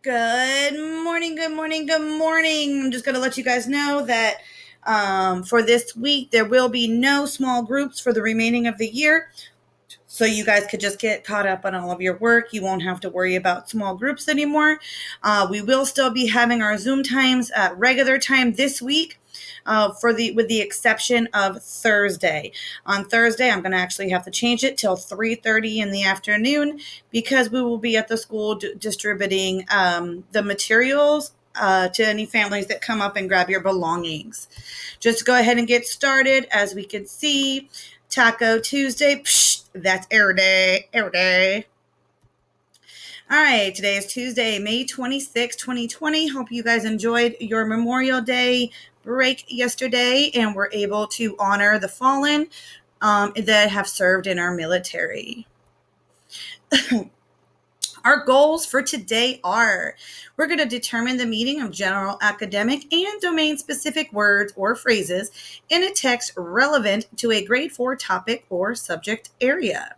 Good morning, good morning, good morning. I'm just going to let you guys know that for this week, there will be no small groups for the remaining of the year. So you guys could just get caught up on all of your work. You won't have to worry about small groups anymore. We will still be having our Zoom times at regular time this week. With the exception of Thursday. On Thursday, I'm going to actually have to change it till 3:30 in the afternoon because we will be at the school distributing the materials to any families that come up and grab your belongings. Just go ahead and get started. As we can see, Taco Tuesday, that's air day. All right, today is Tuesday, May 26, 2020. Hope you guys enjoyed your Memorial Day break yesterday and were able to honor the fallen that have served in our military. Our goals for today are, we're going to determine the meaning of general academic and domain-specific words or phrases in a text relevant to a grade 4 topic or subject area.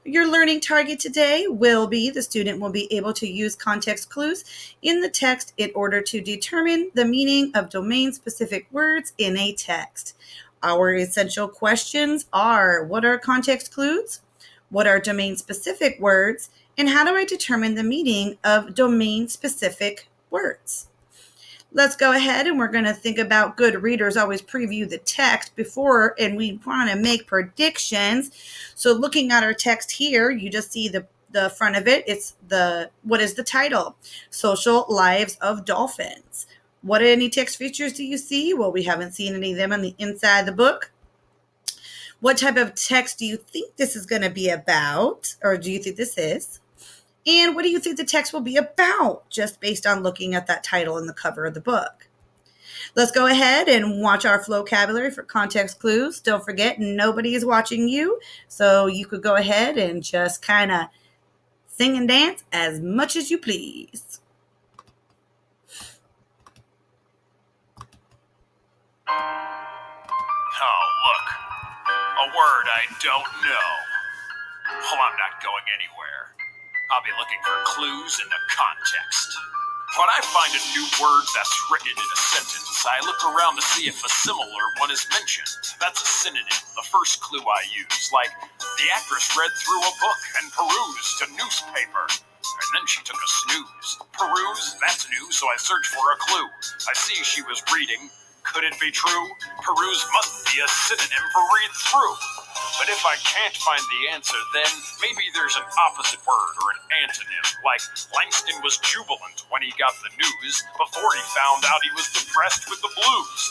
Your learning target today will be the student will be able to use context clues in the text in order to determine the meaning of domain-specific words in a text. Our essential questions are, what are context clues? What are domain-specific words? And how do I determine the meaning of domain-specific words? Let's go ahead and we're going to think about good readers always preview the text before, and we want to make predictions. So looking at our text here, you just see the front of it. What is the title? Social Lives of Dolphins. What any text features do you see? Well, we haven't seen any of them on the inside of the book. What type of text do you think this is going to be about, or do you think this is? And what do you think the text will be about, just based on looking at that title and the cover of the book? Let's go ahead and watch our vocabulary for context clues. Don't forget, nobody is watching you, so you could go ahead and just kind of sing and dance as much as you please. Oh, look. A word I don't know. Well, I'm not going anywhere. I'll be looking for clues in the context. When I find a new word that's written in a sentence, I look around to see if a similar one is mentioned. That's a synonym, the first clue I use. Like, the actress read through a book and perused a newspaper. And then she took a snooze. Peruse? That's new, so I search for a clue. I see she was reading. Could it be true? Peruse must be a synonym for read through. But if I can't find the answer, then maybe there's an opposite word or an antonym. Like, Langston was jubilant when he got the news before he found out he was depressed with the blues.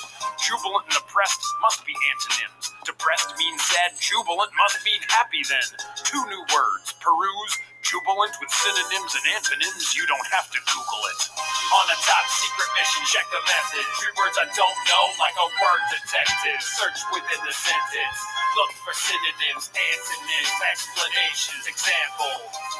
Jubilant and depressed must be antonyms. Depressed means sad, jubilant must mean happy then. Two new words, peruse, jubilant with synonyms and antonyms, you don't have to Google it. On a top secret mission, check the method. 3 words I don't know, like a word detective. Search within the sentence. Look for synonyms, antonyms, explanations, example.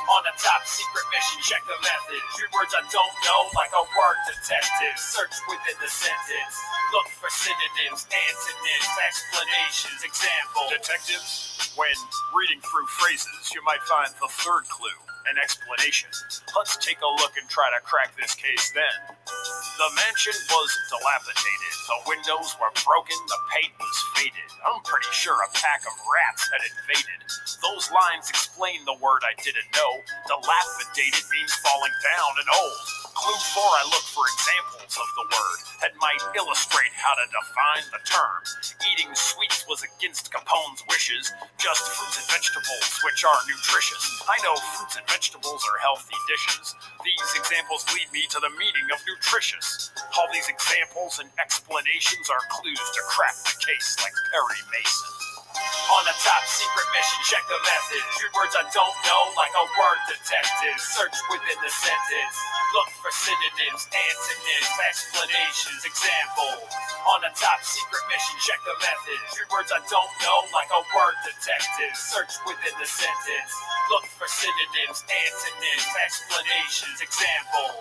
On a top secret mission, check the method. 3 words I don't know, like a word detective. Search within the sentence. Look for synonyms, antonyms, explanations, example. Detectives, when reading through phrases, you might find the third clue, an explanation. Let's take a look and try to crack this case then. The mansion was dilapidated. The windows were broken. The paint was faded. I'm pretty sure a pack of rats had invaded. Those lines explain the word I didn't know. Dilapidated means falling down and old. Clue 4, I look for examples of the word that might illustrate how to define the term. Eating sweets was against Capone's wishes. Just fruits and vegetables, which are nutritious. I know fruits and vegetables are healthy dishes. These examples lead me to the meaning of nutritious. All these examples and explanations are clues to crack the case like Perry Mason. On a top secret mission, check the method. 3 words I don't know, like a word detective. Search within the sentence. Look for synonyms, antonyms, explanations, example. On a top secret mission, check the method. 3 words I don't know, like a word detective. Search within the sentence. Look for synonyms, antonyms, explanations, example.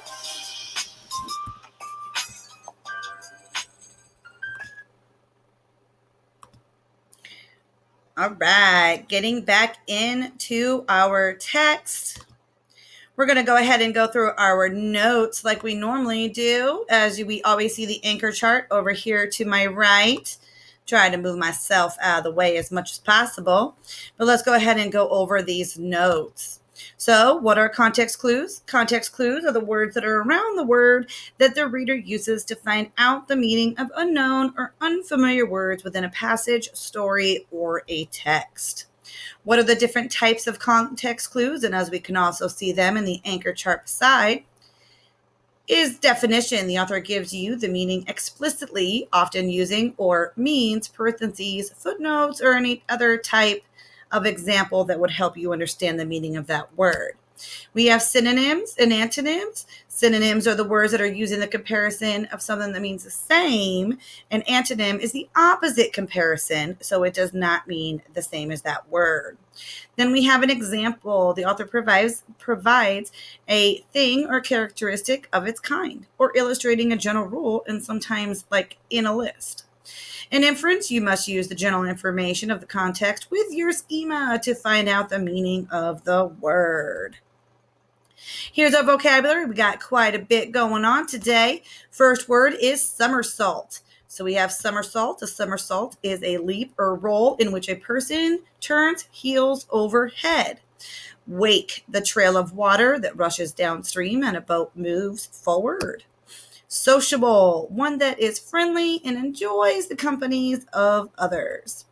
All right, getting back into our text. We're going to go ahead and go through our notes like we normally do. As we always see the anchor chart over here to my right. Try to move myself out of the way as much as possible. But let's go ahead and go over these notes. So, what are context clues? Context clues are the words that are around the word that the reader uses to find out the meaning of unknown or unfamiliar words within a passage, story, or a text. What are the different types of context clues? And as we can also see them in the anchor chart beside, is definition. The author gives you the meaning explicitly, often using or means, parentheses, footnotes, or any other type of example that would help you understand the meaning of that word. We have synonyms and antonyms. Synonyms are the words that are using the comparison of something that means the same. An antonym is the opposite comparison, so it does not mean the same as that word. Then we have an example. The author provides a thing or characteristic of its kind, or illustrating a general rule, and sometimes like in a list. In inference, you must use the general information of the context with your schema to find out the meaning of the word. Here's our vocabulary. We got quite a bit going on today. First word is somersault. So we have somersault. A somersault is a leap or roll in which a person turns heels over head. Wake, the trail of water that rushes downstream and a boat moves forward. Sociable, one that is friendly and enjoys the companies of others.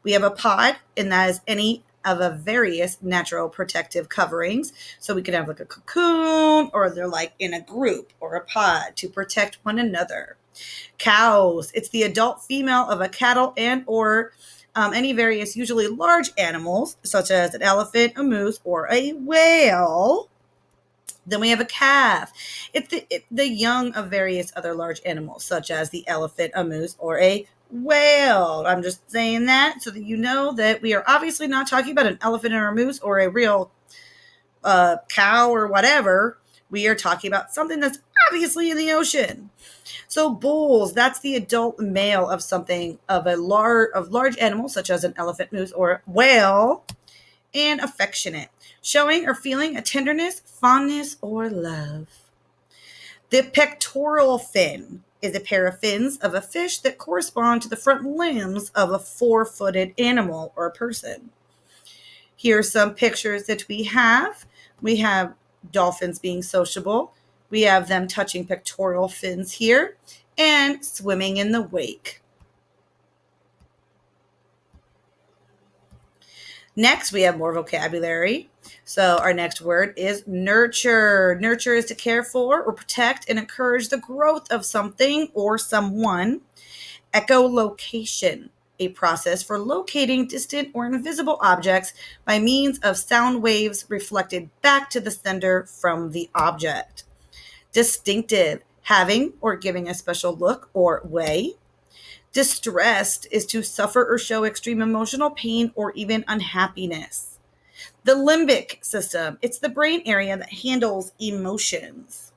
We have a pod, and that is any of a various natural protective coverings. So we could have like a cocoon, or they're like in a group or a pod to protect one another. Cows, it's the adult female of a cattle and or any various usually large animals, such as an elephant, a moose, or a whale. Then we have a calf. It's the young of various other large animals, such as the elephant, a moose, or a whale. I'm just saying that so that you know that we are obviously not talking about an elephant or a moose or a real cow or whatever. We are talking about something that's obviously in the ocean. So bulls, that's the adult male of something of large animals, such as an elephant, moose, or whale. And affectionate, showing or feeling a tenderness, fondness, or love. The pectoral fin is a pair of fins of a fish that correspond to the front limbs of a four-footed animal or person. Here are some pictures that we have. We have dolphins being sociable. We have them touching pectoral fins here and swimming in the wake. Next, we have more vocabulary. So our next word is nurture. Nurture is to care for or protect and encourage the growth of something or someone. Echolocation, a process for locating distant or invisible objects by means of sound waves reflected back to the sender from the object. Distinctive, having or giving a special look or way. Distressed is to suffer or show extreme emotional pain or even unhappiness. The limbic system, it's the brain area that handles emotions.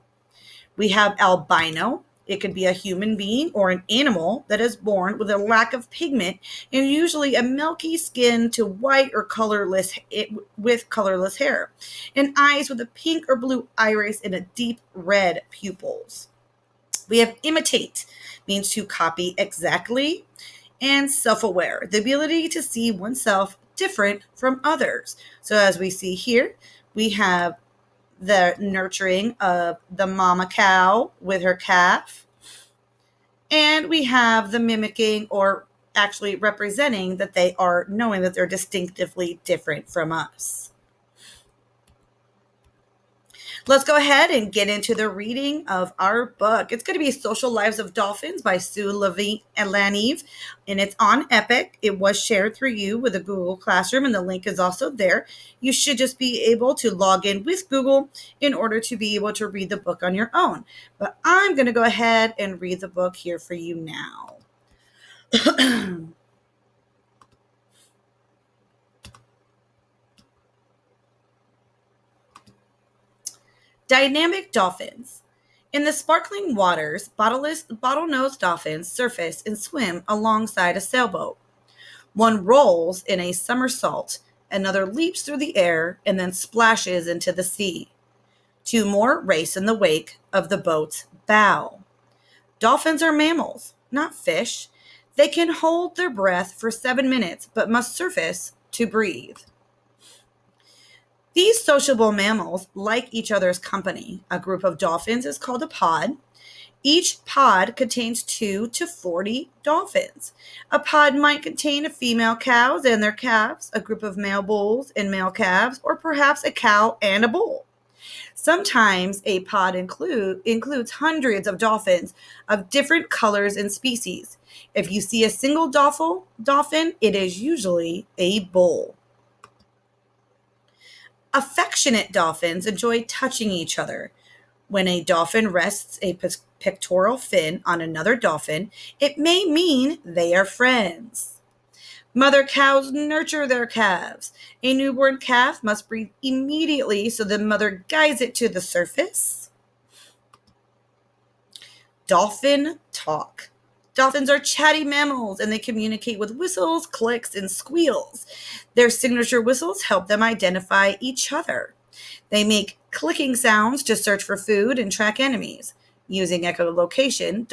We have albino. It could be a human being or an animal that is born with a lack of pigment and usually a milky skin to white or colorless with colorless hair, and eyes with a pink or blue iris and a deep red pupils. We have imitate, means to copy exactly, and self-aware, the ability to see oneself different from others. So as we see here, we have the nurturing of the mama cow with her calf, and we have the mimicking or actually representing that they are knowing that they're distinctively different from us. Let's go ahead and get into the reading of our book. It's going to be Social Lives of Dolphins by Sue Lanieve, and it's on Epic. It was shared through you with a Google Classroom, and the link is also there. You should just be able to log in with Google in order to be able to read the book on your own. But I'm going to go ahead and read the book here for you now. Dynamic dolphins. In the sparkling waters, bottlenose dolphins surface and swim alongside a sailboat. One rolls in a somersault, another leaps through the air and then splashes into the sea. Two more race in the wake of the boat's bow. Dolphins are mammals, not fish. They can hold their breath for 7 minutes, but must surface to breathe. These sociable mammals like each other's company. A group of dolphins is called a pod. Each pod contains 2 to 40 dolphins. A pod might contain female cows and their calves, a group of male bulls and male calves, or perhaps a cow and a bull. Sometimes a pod includes hundreds of dolphins of different colors and species. If you see a single dolphin, it is usually a bull. Affectionate dolphins enjoy touching each other. When a dolphin rests a pectoral fin on another dolphin, it may mean they are friends. Mother cows nurture their calves. A newborn calf must breathe immediately so the mother guides it to the surface. Dolphin talk. Dolphins are chatty mammals and they communicate with whistles, clicks, and squeals. Their signature whistles help them identify each other. They make clicking sounds to search for food and track enemies. Using echolocation,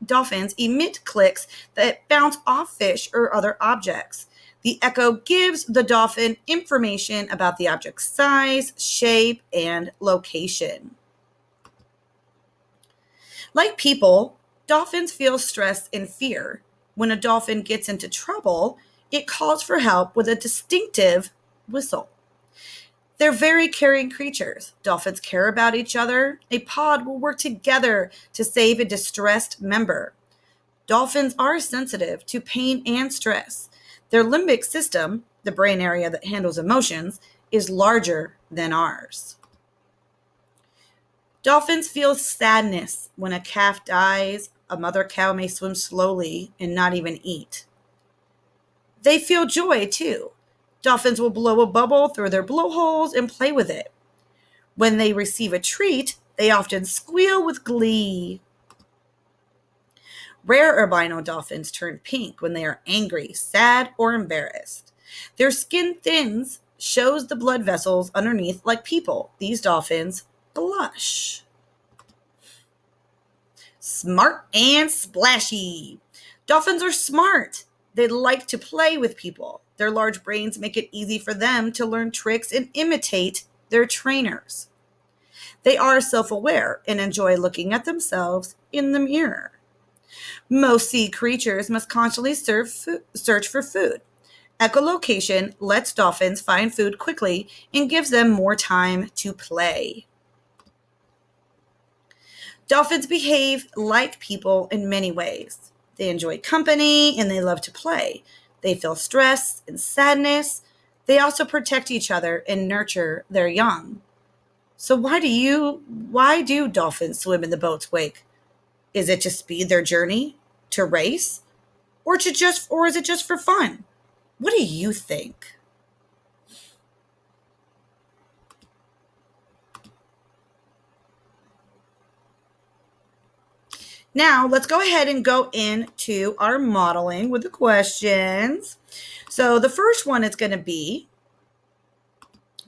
dolphins emit clicks that bounce off fish or other objects. The echo gives the dolphin information about the object's size, shape, and location. Like people, dolphins feel stress and fear. When a dolphin gets into trouble, it calls for help with a distinctive whistle. They're very caring creatures. Dolphins care about each other. A pod will work together to save a distressed member. Dolphins are sensitive to pain and stress. Their limbic system, the brain area that handles emotions, is larger than ours. Dolphins feel sadness. When a calf dies, a mother cow may swim slowly and not even eat. They feel joy too. Dolphins will blow a bubble through their blowholes and play with it. When they receive a treat, they often squeal with glee. Rare albino dolphins turn pink when they are angry, sad, or embarrassed. Their skin thins, shows the blood vessels underneath like people. These dolphins blush. Smart and splashy. Dolphins are smart. They like to play with people. Their large brains make it easy for them to learn tricks and imitate their trainers. They are self-aware and enjoy looking at themselves in the mirror. Most sea creatures must constantly search for food. Echolocation lets dolphins find food quickly and gives them more time to play. Dolphins behave like people in many ways. They enjoy company and they love to play. They feel stress and sadness. They also protect each other and nurture their young. So why do dolphins swim in the boat's wake? Is it to speed their journey, to race, or is it just for fun? What do you think? Now, let's go ahead and go into our modeling with the questions. So the first one is going to be,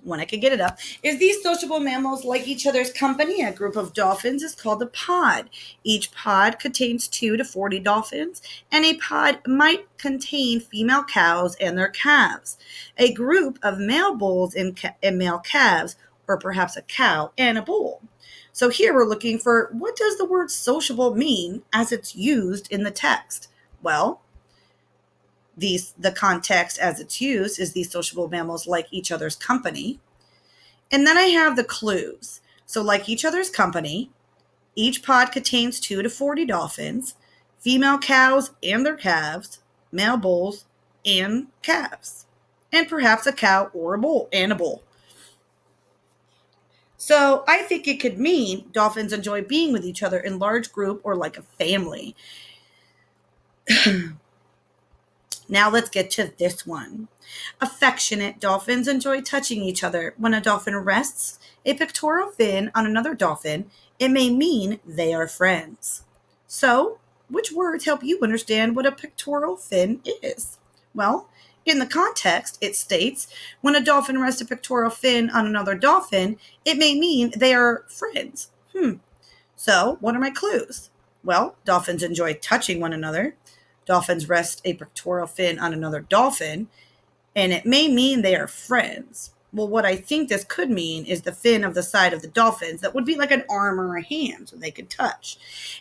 when I can get it up, is these sociable mammals like each other's company? A group of dolphins is called a pod. Each pod contains 2 to 40 dolphins, and a pod might contain female cows and their calves. A group of male bulls and male calves, or perhaps a cow and a bull. So here we're looking for, what does the word sociable mean as it's used in the text? Well, the context as it's used is these sociable mammals like each other's company. And then I have the clues. So like each other's company, each pod contains 2 to 40 dolphins, female cows and their calves, male bulls and calves, and perhaps a cow or a bull and a bull. So I think it could mean dolphins enjoy being with each other in large group or like a family. Now let's get to this one. Affectionate dolphins enjoy touching each other. When a dolphin rests a pectoral fin on another dolphin, it may mean they are friends. So, which words help you understand what a pectoral fin is? Well, In the context, it states, when a dolphin rests a pectoral fin on another dolphin, it may mean they are friends. So, what are my clues? Well, dolphins enjoy touching one another. Dolphins rest a pectoral fin on another dolphin, and it may mean they are friends. Well, what I think this could mean is the fin of the side of the dolphins. That would be like an arm or a hand so they could touch.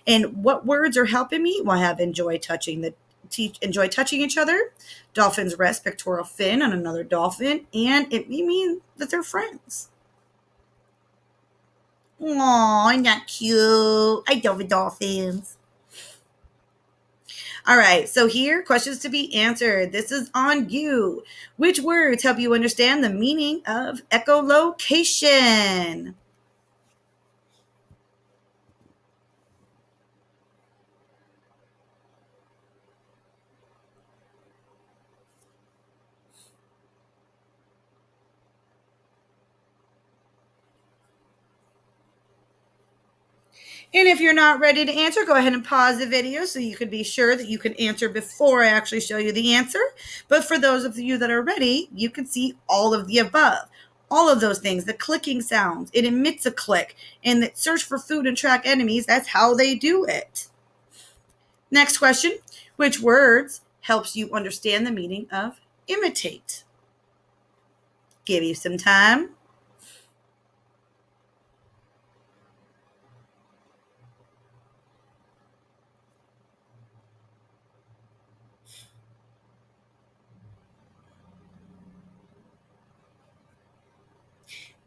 And what words are helping me? Well, I have enjoy touching each other. Dolphins rest pectoral fin on another dolphin, and it may mean that they're friends. Aw, isn't that cute? I love dolphins. All right, so here, questions to be answered. This is on you. Which words help you understand the meaning of echolocation? And if you're not ready to answer, go ahead and pause the video so you can be sure that you can answer before I actually show you the answer. But for those of you that are ready, you can see all of the above. All of those things, the clicking sounds, it emits a click, and the search for food and track enemies, that's how they do it. Next question, which words helps you understand the meaning of imitate? Give you some time.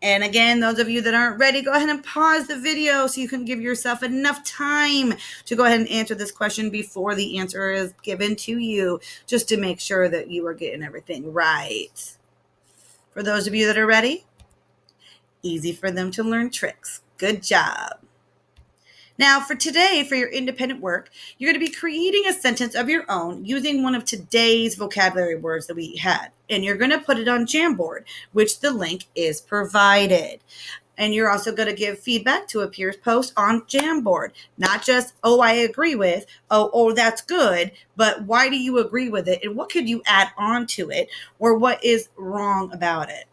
And again, those of you that aren't ready, go ahead and pause the video so you can give yourself enough time to go ahead and answer this question before the answer is given to you, just to make sure that you are getting everything right. For those of you that are ready, easy for them to learn tricks. Good job. Now, for today, for your independent work, you're going to be creating a sentence of your own using one of today's vocabulary words that we had. And you're going to put it on Jamboard, which the link is provided. And you're also going to give feedback to a peer's post on Jamboard. Not just, oh, I agree with, oh, that's good, but why do you agree with it? And what could you add on to it? Or what is wrong about it?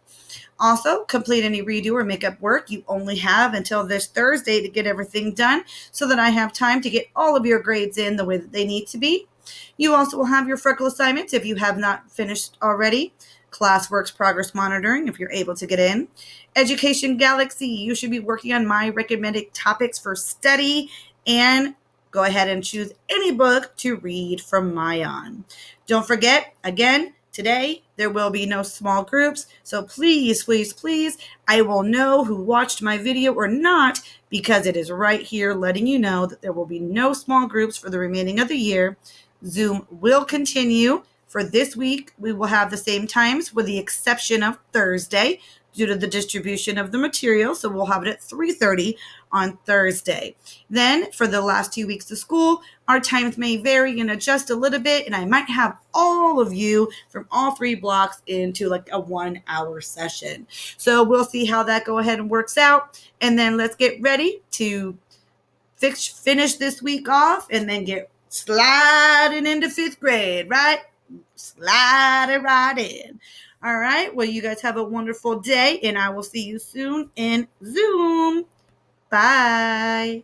Also, complete any redo or makeup work. You only have until this Thursday to get everything done so that I have time to get all of your grades in the way that they need to be. You also will have your freckle assignments if you have not finished already. Classwork's progress monitoring if you're able to get in. Education Galaxy, you should be working on my recommended topics for study, and go ahead and choose any book to read from Mayan. Don't forget, again, today, there will be no small groups, so please, please, please, I will know who watched my video or not because it is right here letting you know that there will be no small groups for the remaining of the year. Zoom will continue. For this week, we will have the same times with the exception of Thursday due to the distribution of the material, so we'll have it at 3:30 on Thursday. Then, for the last 2 weeks of school, our times may vary and adjust a little bit, and I might have all of you from all 3 blocks into like a 1-hour session. So we'll see how that go ahead and works out, and then let's get ready to finish this week off and then get sliding into 5th grade, right? Slide it right in. All right. Well, you guys have a wonderful day, and I will see you soon in Zoom. Bye.